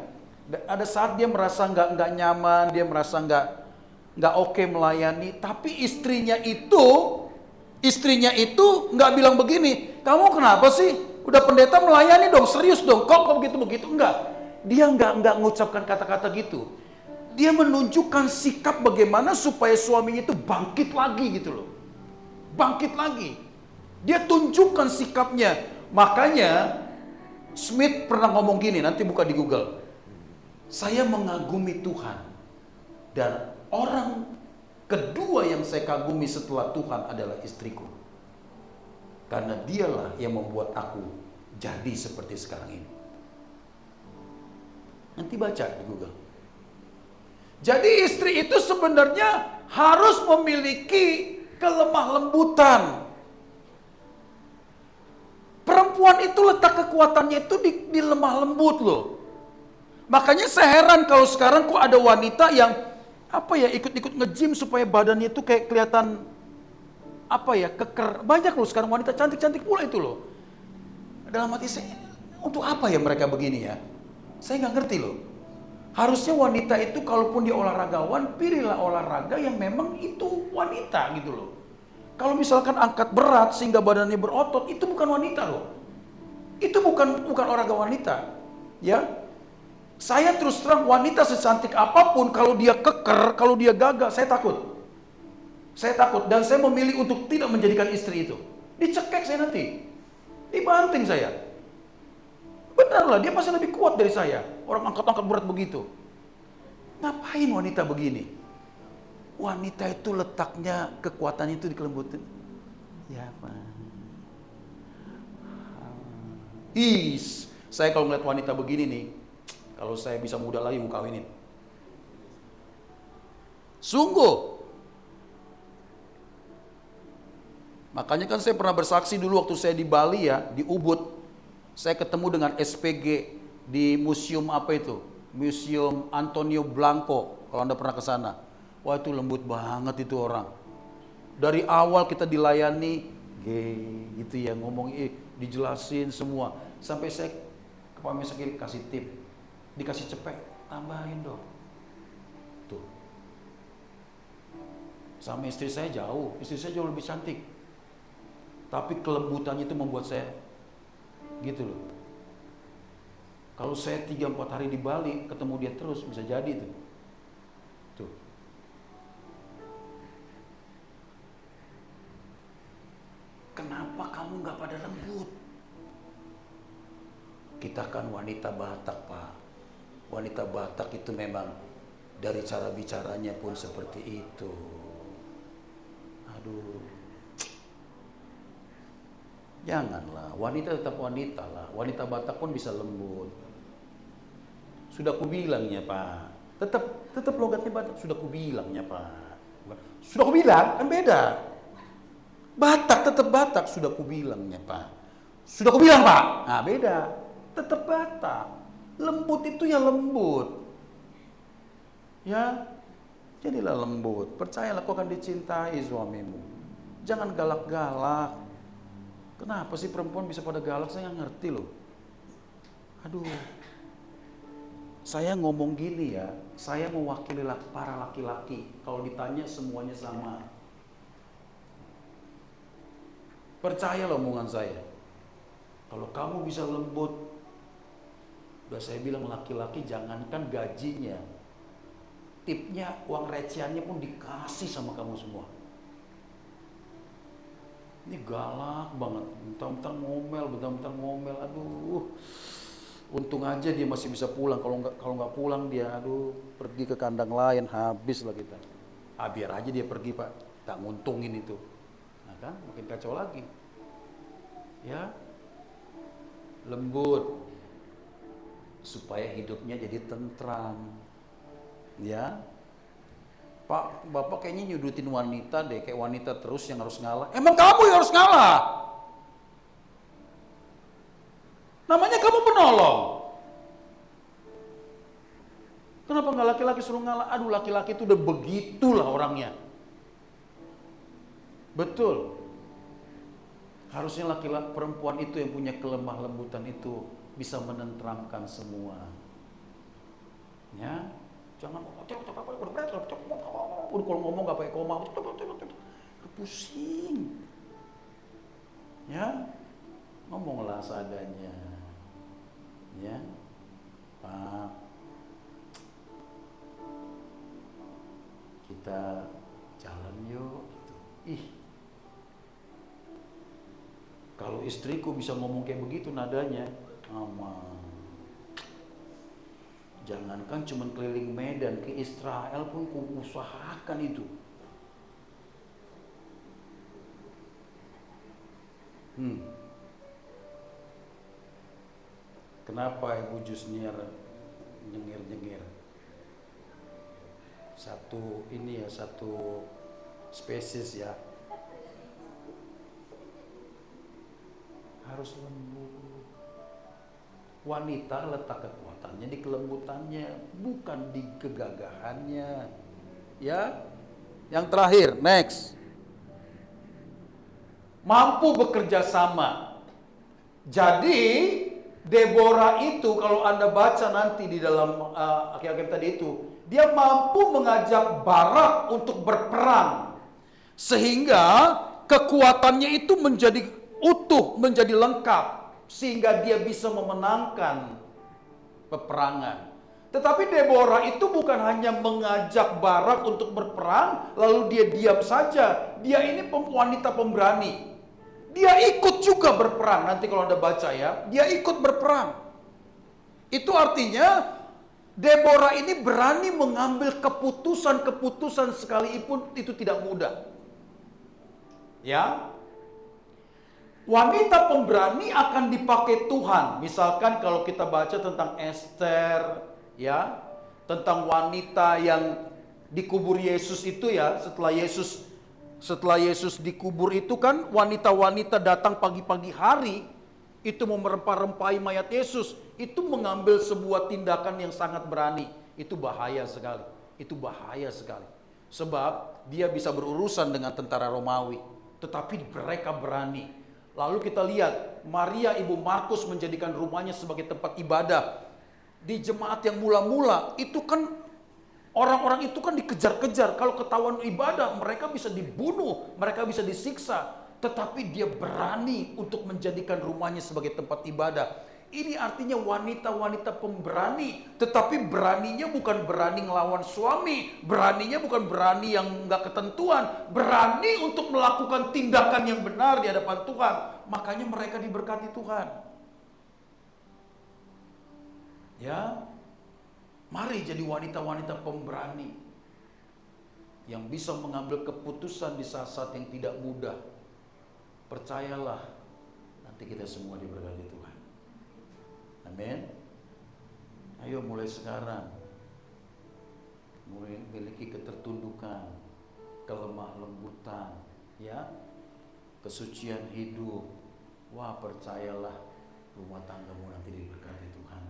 Ada saat dia merasa nggak nyaman, dia merasa nggak oke melayani. Tapi istrinya itu nggak bilang begini, kamu kenapa sih? Udah pendeta melayani dong, serius dong, kok begitu-begitu? Enggak. Dia enggak mengucapkan kata-kata gitu. Dia menunjukkan sikap bagaimana supaya suaminya itu bangkit lagi gitu loh. Bangkit lagi. Dia tunjukkan sikapnya. Makanya Smith pernah ngomong gini, nanti buka di Google. Saya mengagumi Tuhan. Dan orang kedua yang saya kagumi setelah Tuhan adalah istriku. Karena dialah yang membuat aku jadi seperti sekarang ini. Nanti baca di Google. Jadi istri itu sebenarnya harus memiliki kelemah lembutan. Perempuan itu letak kekuatannya itu di lemah lembut loh. Makanya saya heran kalau sekarang kok ada wanita yang ikut-ikut nge-gym supaya badannya itu kayak kelihatan keker. Banyak loh sekarang wanita cantik-cantik pula itu loh. Dalam hati saya, untuk apa ya mereka begini ya? Saya nggak ngerti loh. Harusnya wanita itu kalaupun dia olahragawan, pilihlah olahraga yang memang itu wanita gitu loh. Kalau misalkan angkat berat sehingga badannya berotot, itu bukan wanita loh. Itu bukan olahraga wanita. Ya. Saya terus terang, wanita secantik apapun kalau dia keker, kalau dia gagah, saya takut. Saya takut dan saya memilih untuk tidak menjadikan istri itu. Dicekek saya nanti. Dibanting saya. Benar lah, dia pasti lebih kuat dari saya. Orang angkat-angkat berat begitu. Ngapain wanita begini? Wanita itu letaknya, kekuatannya itu di kelembutan. Ya Pak. Saya kalau ngeliat wanita begini nih, kalau saya bisa muda lagi mau kawinin. Sungguh. Makanya kan saya pernah bersaksi dulu waktu saya di Bali ya, di Ubud. Saya ketemu dengan SPG di museum Museum Antonio Blanco, kalau Anda pernah ke sana. Wah itu lembut banget itu orang. Dari awal kita dilayani, gitu ya, ngomong dijelasin semua. Sampai saya ke Pak Mesaki kasih tip, dikasih cepek, tambahin dong. Tuh. Sama istri saya jauh lebih cantik. Tapi kelembutannya itu membuat saya gitu loh. Kalau saya 3-4 hari di Bali ketemu dia terus bisa jadi tuh. Tuh. Kenapa kamu nggak pada lembut? Kita kan wanita Batak, Pak. Wanita Batak itu memang dari cara bicaranya pun seperti itu. Aduh. Janganlah, wanita tetap wanita lah. Wanita Batak pun bisa lembut. Sudah kubilangnya Pak. Tetap logatnya Batak. Sudah kubilangnya Pak. Sudah kubilang, kan beda. Batak tetap Batak. Sudah kubilangnya Pak. Sudah kubilang Pak. Nah beda. Tetap Batak. Lembut itu ya lembut. Ya, jadilah lembut. Percayalah kau akan dicintai suamimu. Jangan galak-galak. Kenapa sih perempuan bisa pada galak? Saya nggak ngerti loh. Aduh. Saya ngomong gini ya, saya mewakili para laki-laki. Kalau ditanya semuanya sama. Percayalah omongan saya. Kalau kamu bisa lembut, udah saya bilang laki-laki jangankan gajinya. Tipnya, uang recehannya pun dikasih sama kamu semua. Ini galak banget, mentang-mentang ngomel, aduh. Untung aja dia masih bisa pulang, kalau nggak pulang dia, aduh, pergi ke kandang lain, habis lah kita. Biar aja dia pergi Pak, tak nguntungin itu. Nah kan, makin kacau lagi. Ya, lembut, supaya hidupnya jadi tentram. Ya. Pak, Bapak kayaknya nyudutin wanita deh, kayak wanita terus yang harus ngalah. Emang kamu yang harus ngalah. Namanya kamu penolong. Kenapa nggak laki-laki suruh ngalah? Aduh, laki-laki itu udah begitulah orangnya. Betul. Harusnya laki-laki perempuan itu yang punya kelemah lembutan itu bisa menenteramkan semua. Ya. Jangan udah kalau ngomong gak pakai koma, pusing. Ya, ngomonglah seadanya. Ya, Pak, kita jalan yuk. Gitu. Kalau istriku bisa ngomong kayak begitu nadanya, Aman. Jangankan cuma keliling Medan, ke Israel pun usahakan itu. Kenapa Ibu Jusnier nyengir-nyengir? Satu spesies ya. Harus lembut. Wanita letak kekuatannya di kelembutannya, bukan di kegagahannya. Ya. Yang terakhir, next. Mampu bekerja sama. Jadi Deborah itu kalau Anda baca nanti di dalam Alkitab tadi itu, dia mampu mengajak Barak untuk berperang. Sehingga kekuatannya itu menjadi utuh, menjadi lengkap. Sehingga dia bisa memenangkan peperangan. Tetapi Deborah itu bukan hanya mengajak Barak untuk berperang, lalu dia diam saja. Dia ini wanita pemberani. Dia ikut juga berperang. Nanti kalau Anda baca ya, dia ikut berperang. Itu artinya Deborah ini berani mengambil keputusan-keputusan sekalipun itu tidak mudah. Ya. Wanita pemberani akan dipakai Tuhan. Misalkan kalau kita baca tentang Esther, ya, tentang wanita yang dikubur Yesus itu ya, setelah Yesus dikubur itu kan wanita-wanita datang pagi-pagi hari itu merempah-rempahi mayat Yesus, itu mengambil sebuah tindakan yang sangat berani. Itu bahaya sekali. Itu bahaya sekali. Sebab dia bisa berurusan dengan tentara Romawi, tetapi mereka berani. Lalu kita lihat Maria ibu Markus menjadikan rumahnya sebagai tempat ibadah. Di jemaat yang mula-mula itu kan orang-orang itu kan dikejar-kejar. Kalau ketahuan ibadah mereka bisa dibunuh, mereka bisa disiksa. Tetapi dia berani untuk menjadikan rumahnya sebagai tempat ibadah. Ini artinya wanita-wanita pemberani. Tetapi beraninya bukan berani ngelawan suami. Beraninya bukan berani yang nggak ketentuan. Berani untuk melakukan tindakan yang benar di hadapan Tuhan. Makanya mereka diberkati Tuhan. Ya, mari jadi wanita-wanita pemberani. Yang bisa mengambil keputusan di saat-saat yang tidak mudah. Percayalah, nanti kita semua diberkati Tuhan. Amin. Ayo mulai sekarang. Mulai memiliki ketertundukan, kelemah lembutan, ya, kesucian hidup. Wah, percayalah, rumah tanggamu nanti diberkati Tuhan.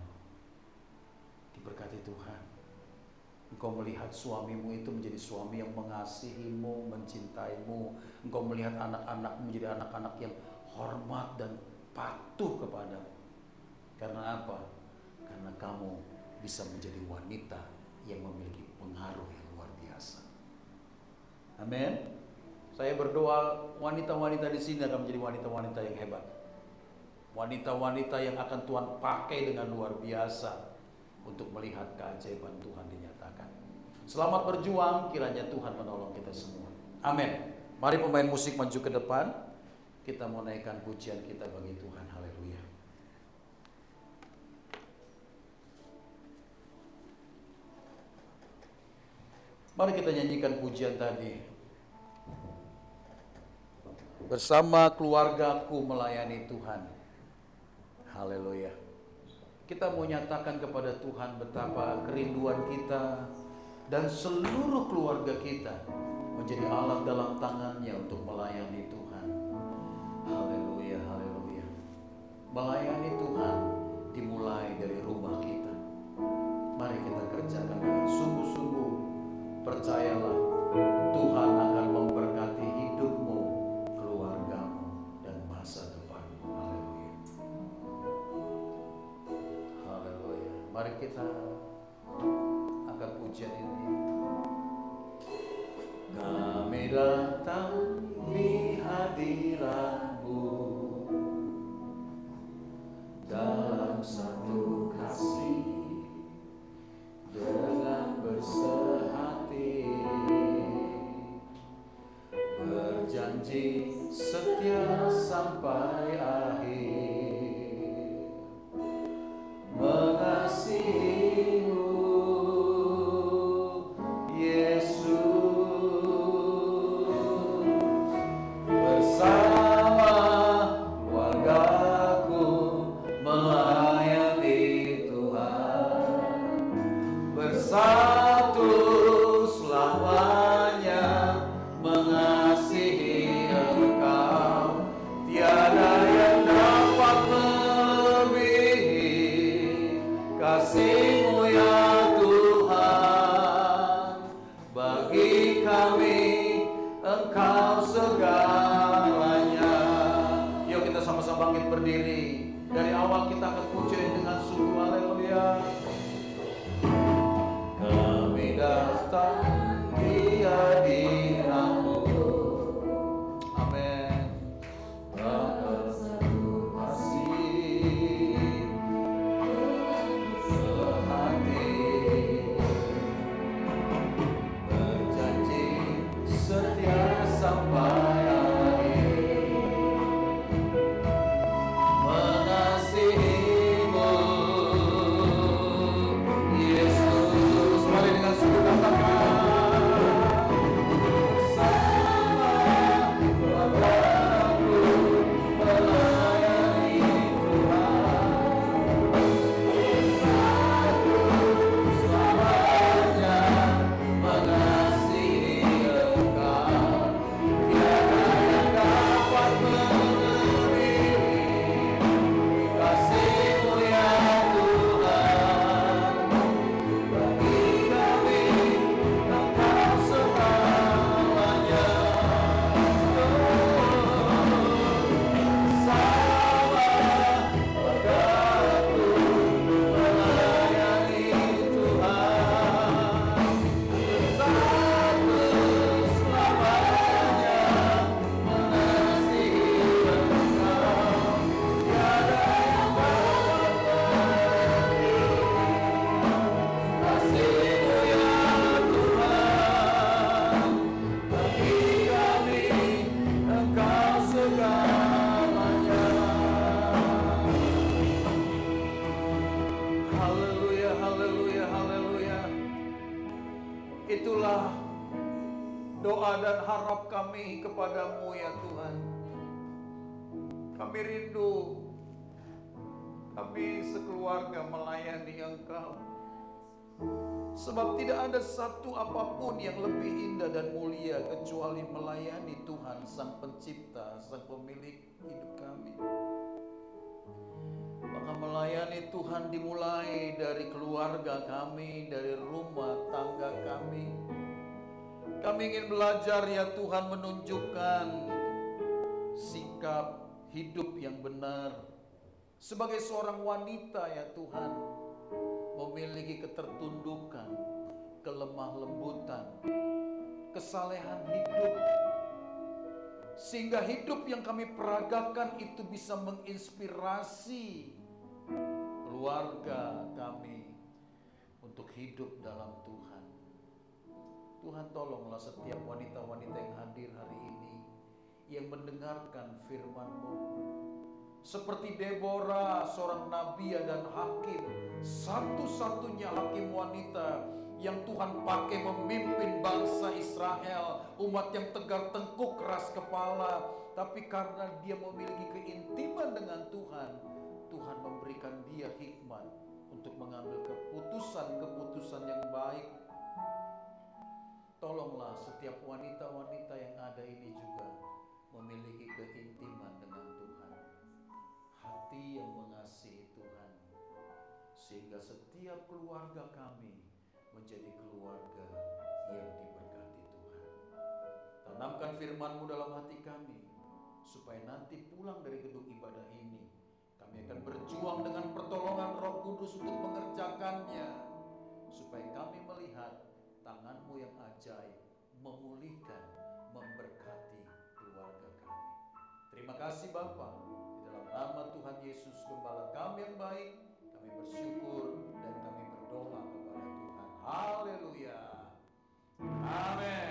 Diberkati Tuhan. Engkau melihat suamimu itu menjadi suami yang mengasihimu, mencintaimu. Engkau melihat anak-anakmu menjadi anak-anak yang hormat dan patuh kepadamu. Karena apa? Karena kamu bisa menjadi wanita yang memiliki pengaruh yang luar biasa. Amin. Saya berdoa wanita-wanita di sini akan menjadi wanita-wanita yang hebat. Wanita-wanita yang akan Tuhan pakai dengan luar biasa untuk melihat keajaiban Tuhan dinyatakan. Selamat berjuang, kiranya Tuhan menolong kita semua. Amin. Mari pemain musik maju ke depan. Kita mau naikkan pujian kita bagi Tuhan. Haleluya. Mari kita nyanyikan pujian tadi. Bersama keluargaku melayani Tuhan. Haleluya. Kita mau nyatakan kepada Tuhan betapa kerinduan kita dan seluruh keluarga kita menjadi alat dalam tangannya untuk melayani Tuhan. Haleluya, haleluya. Melayani Tuhan dimulai dari rumah kita. Mari kita kerjakan dengan sungguh-sungguh. Percayalah, Tuhan akan memberkati hidupmu, keluargamu, dan masa depanmu. Haleluya. Haleluya. Mari kita angkat pujian ini. Kami datang di hadirat-Mu dalam satu kasih dengan bersehati, berjanji setia sampai akhir. mengasihimu, Yesus. Bersama keluargaku melayani Tuhan, bersatu selamanya mengasihi Engkau. Tiada yang dapat melebihi kasih-Mu ya Tuhan. Bagi kami Engkau segalanya. Yuk kita sama-sama bangkit berdiri. Dari awal kita akan pujiin dengan sungguh haleluya. Kami datang di hadirat-Mu. Amin. Bapa satu kasih sehati, berjanji setia sampai akhir, mengasihimu, Yesus. Mari dengan sungguh katakan, bersama keluargaku melayani Tuhan, bersatu selamanya mengasihi Engkau. Tiada yang dapat melebihi kasih-Mu ya Tuhan. Bagi kami Engkau segalanya. Bersama keluargaku melayani Tuhan, bersatu selamanya mengasihi Engkau. Tiada yang dapat melebihi kasih-Mu ya Tuhan. Bagi kami Engkau segalanya. Haleluya, haleluya, haleluya. Itulah doa dan harap kami kepadamu ya Tuhan. Kami rindu, kami sekeluarga melayani Engkau. Sebab tidak ada satu apapun yang lebih indah dan mulia kecuali melayani Tuhan, Sang Pencipta, Sang Pemilik hidup kami. Maka melayani Tuhan dimulai dari keluarga kami, dari rumah tangga kami. Kami ingin belajar ya Tuhan menunjukkan sikap hidup yang benar. Sebagai seorang wanita ya Tuhan, memiliki ketertundukan, kelemah lembutan, kesalehan hidup. Sehingga hidup yang kami peragakan itu bisa menginspirasi keluarga kami untuk hidup dalam Tuhan. Tuhan tolonglah setiap wanita-wanita yang hadir hari ini, yang mendengarkan firman-Mu. Seperti Deborah, seorang nabia dan hakim, satu-satunya hakim wanita yang Tuhan pakai memimpin bangsa Israel, umat yang tegar tengkuk, keras kepala. Tapi karena dia memiliki keintiman dengan Tuhan, Tuhan memberikan dia hikmat untuk mengambil keputusan-keputusan yang baik. Tolonglah setiap wanita-wanita yang ada ini juga memiliki keintiman dengan Tuhan, hati yang mengasihi Tuhan, sehingga setiap keluarga kami menjadi keluarga yang diberkati Tuhan. Tanamkan firman-Mu dalam hati kami, supaya nanti pulang dari gedung ibadah ini, kami akan berjuang dengan pertolongan Roh Kudus untuk mengerjakannya, supaya kami melihat tangan-Mu yang ajaib memulihkan, memberkati keluarga kami. Terima kasih Bapa, di dalam nama Tuhan Yesus Gembala kami yang baik, kami bersyukur dan kami berdoa kepada Tuhan. Haleluya. Amin.